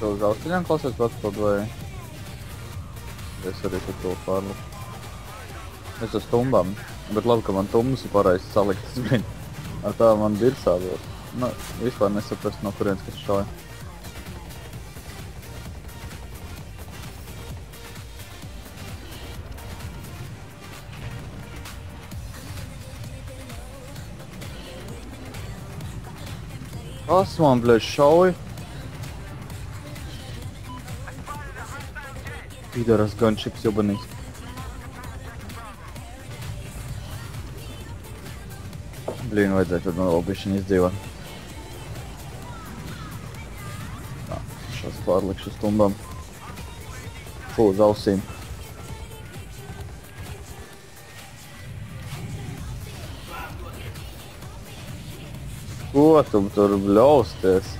Tu uz austiņām klausies atpildu vai? Es arī tur to pārliku. Es uz tumbām, bet labi, ka man tumbas ir pareizi saliktas, blin. Ar tā man dirsā vēl. Nu, vispār nesaprast, no kurienes, kas šauja. Kas man, bļaļ, šauja? Pidaras gunšips jobanīs. Blīn, vajadzēja tad man vēl bišķiņ izdzīvot. Tā, šās pārlikšu stumbām. Fū, uz ausīm. Ko tu tur bļausties?